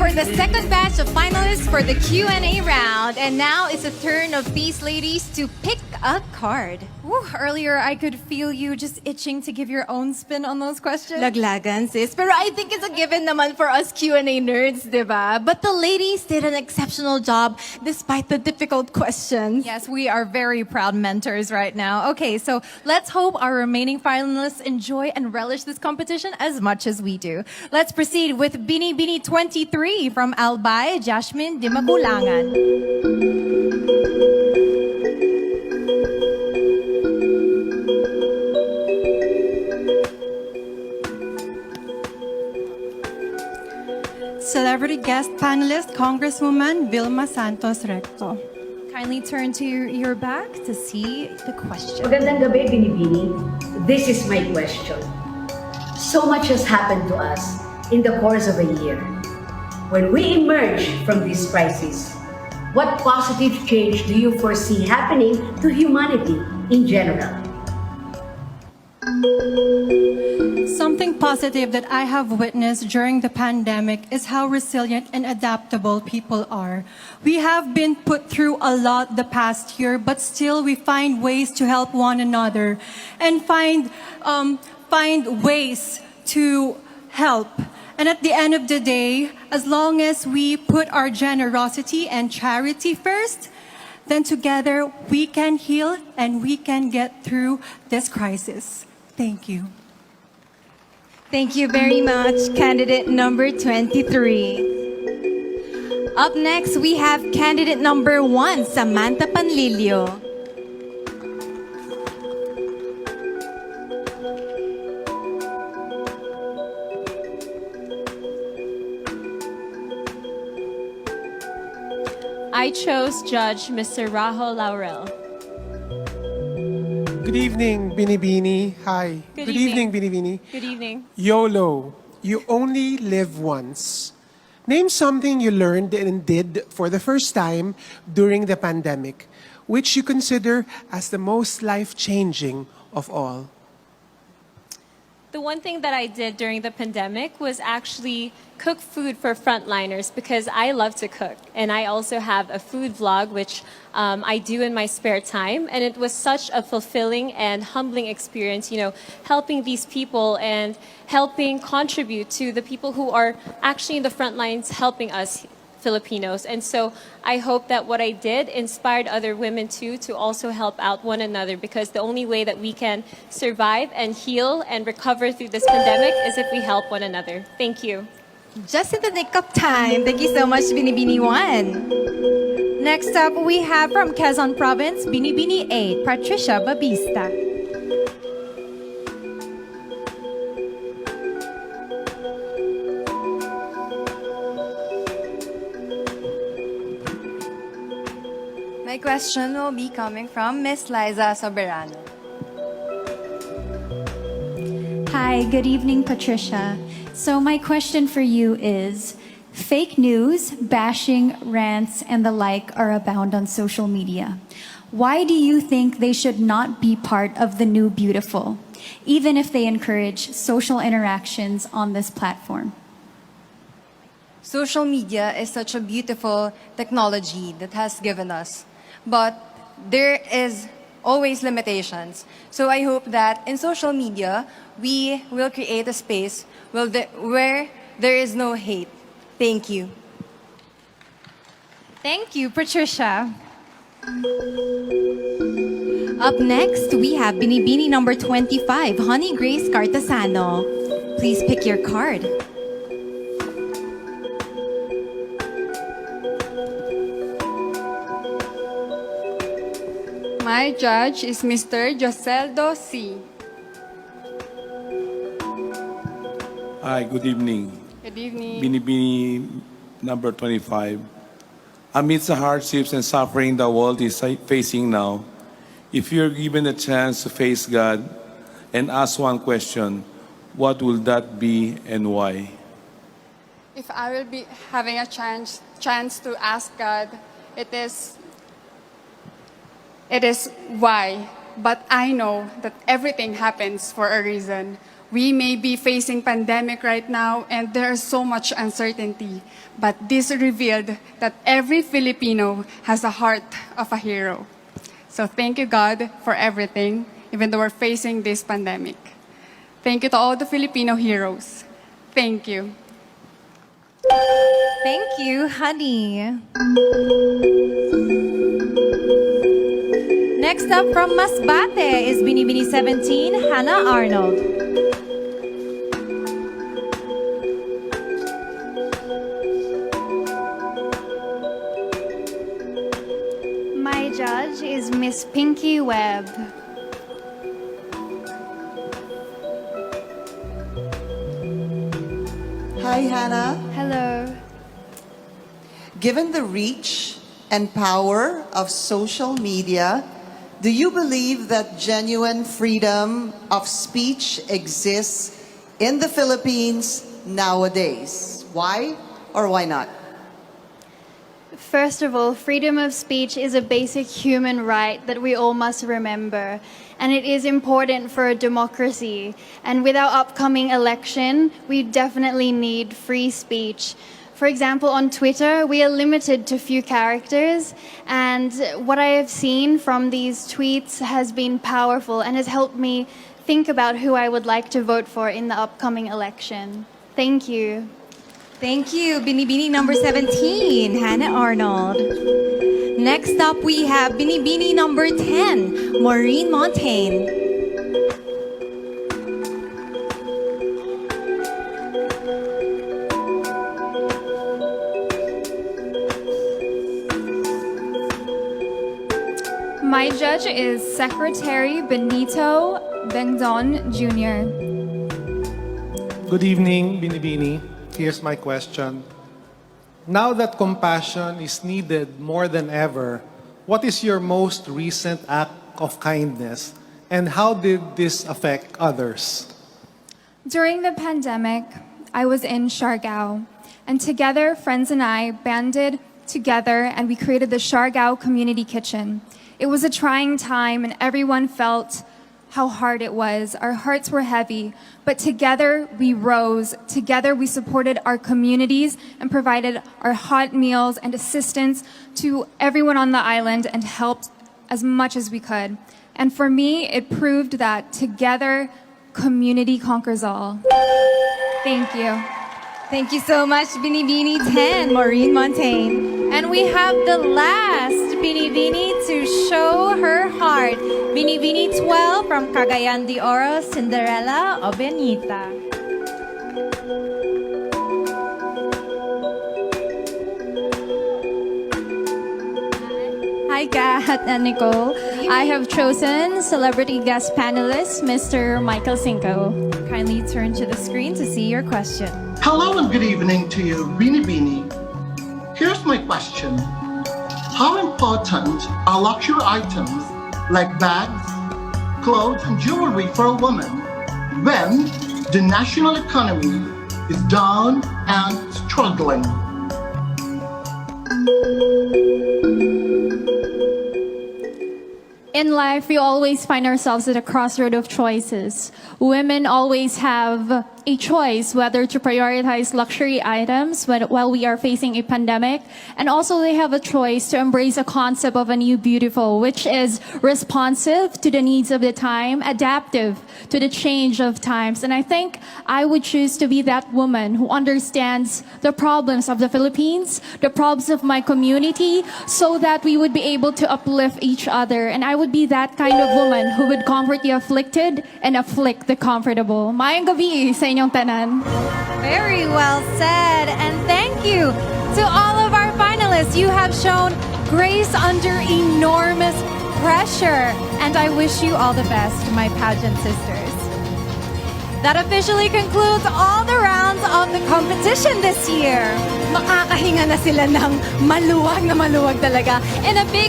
for the second batch of finalists for the Q&A round. And now it's the turn of these ladies to pick a card. Woo, earlier, I could feel you just itching to give your own spin on those questions. Laglagan, sis. Pero I think it's a given naman for us Q&A nerds, diba? But the ladies did an exceptional job despite the difficult questions. Yes, we are very proud mentors right now. Okay, so let's hope our remaining finalists enjoy and relish this competition as much as we do. Let's proceed with Binibining 23 from Albay, Jasmine Di Magulangan. Celebrity guest panelist, Congresswoman Vilma Santos Recto. Kindly turn to your back to see the question. Magandang gabi, Binibining. This is my question. So much has happened to us in the course of a year. When we emerge from this crisis, what positive change do you foresee happening to humanity in general? Something positive that I have witnessed during the pandemic is how resilient and adaptable people are. We have been put through a lot the past year, but still we find ways to help one another and find ways to help. And at the end of the day, as long as we put our generosity and charity first, then together we can heal and we can get through this crisis. Thank you. Thank you very much, candidate number 23. Up next, we have candidate number 1, Samantha Panlilio. I chose Judge Mr. Rajo Laurel. Good evening, Binibini. Hi. Good evening, evening. Binibini. Good evening. YOLO. You only live once. Name something you learned and did for the first time during the pandemic, which you consider as the most life-changing of all. The one thing that I did during the pandemic was actually cook food for frontliners because I love to cook. And I also have a food vlog, which I do in my spare time. And it was such a fulfilling and humbling experience, helping these people and helping contribute to the people who are actually in the front lines helping us Filipinos. And so I hope that what I did inspired other women too to also help out one another, because the only way that we can survive and heal and recover through this pandemic is if we help one another. Thank you. Just in the nick of time. Thank you so much, Binibini 1. Next up, we have from Quezon Province, Binibini 8, Patricia Babista. My question will be coming from Miss Liza Soberano. Hi, good evening, Patricia. So my question for you is, fake news, bashing, rants, and the like are abound on social media. Why do you think they should not be part of the new beautiful, even if they encourage social interactions on this platform? Social media is such a beautiful technology that has given us, but there is always limitations. So I hope that in social media, we will create a space where there is no hate. Thank you. Thank you, Patricia. Up next, we have Binibini number 25, Honey Grace Cartasano. Please pick your card. My judge is Mr. Joseldo C. Hi, good evening. Good evening. Binibini number 25. Amidst the hardships and suffering the world is facing now, if you're given a chance to face God and ask one question, what will that be and why? If I will be having a chance to ask God, it is why. But I know that everything happens for a reason. We may be facing pandemic right now and there's so much uncertainty, but this revealed that every Filipino has the heart of a hero. So thank you, God, for everything, even though we're facing this pandemic. Thank you to all the Filipino heroes. Thank you. Thank you, honey. Next up from Masbate is Binibini 17, Hannah Arnold. My judge is Miss Pinky Webb. Hi, Hannah. Hello. Given the reach and power of social media, do you believe that genuine freedom of speech exists in the Philippines nowadays? Why or why not? First of all, freedom of speech is a basic human right that we all must remember. And it is important for a democracy. And with our upcoming election, we definitely need free speech. For example, on Twitter, we are limited to few characters. And what I have seen from these tweets has been powerful and has helped me think about who I would like to vote for in the upcoming election. Thank you. Thank you, Binibini number 17, Hannah Arnold. Next up, we have Binibini number 10, Maureen Montaigne. My judge is Secretary Benito Bendon Jr. Good evening, Binibini. Here's my question. Now that compassion is needed more than ever, what is your most recent act of kindness and how did this affect others? During the pandemic, I was in Siargao, and together, friends and I banded together and we created the Siargao Community Kitchen. It was a trying time and everyone felt how hard it was. Our hearts were heavy, but together we rose. Together we supported our communities and provided our hot meals and assistance to everyone on the island and helped as much as we could. And for me, it proved that together, community conquers all. Thank you. Thank you so much, Binibini 10, Maureen Montaigne. And we have the last Binibini to show her heart. Binibini 12 from Cagayan de Oro, Cinderella o Benita. Hi, Kat and Nicole. I have chosen celebrity guest panelist, Mr. Michael Cinco. Kindly turn to the screen to see your question. Hello and good evening to you, Binibining. Here's my question. How important are luxury items like bags, clothes, and jewelry for a woman when the national economy is down and struggling? In life, we always find ourselves at a crossroad of choices. Women always have a choice whether to prioritize luxury items while we are facing a pandemic. And also they have a choice to embrace a concept of a new beautiful, which is responsive to the needs of the time, adaptive to the change of times. And I think I would choose to be that woman who understands the problems of the Philippines, the problems of my community, so that we would be able to uplift each other. And I would be that kind of woman who would comfort the afflicted and afflict the comfortable. Mayang gabi sa inyong tanan. Very well said, and thank you to all of our finalists. You have shown grace under enormous pressure, and I wish you all the best, my pageant sisters. That officially concludes all the rounds of the competition this year. Makakahinga na sila ng maluwag na maluwag talaga. And a big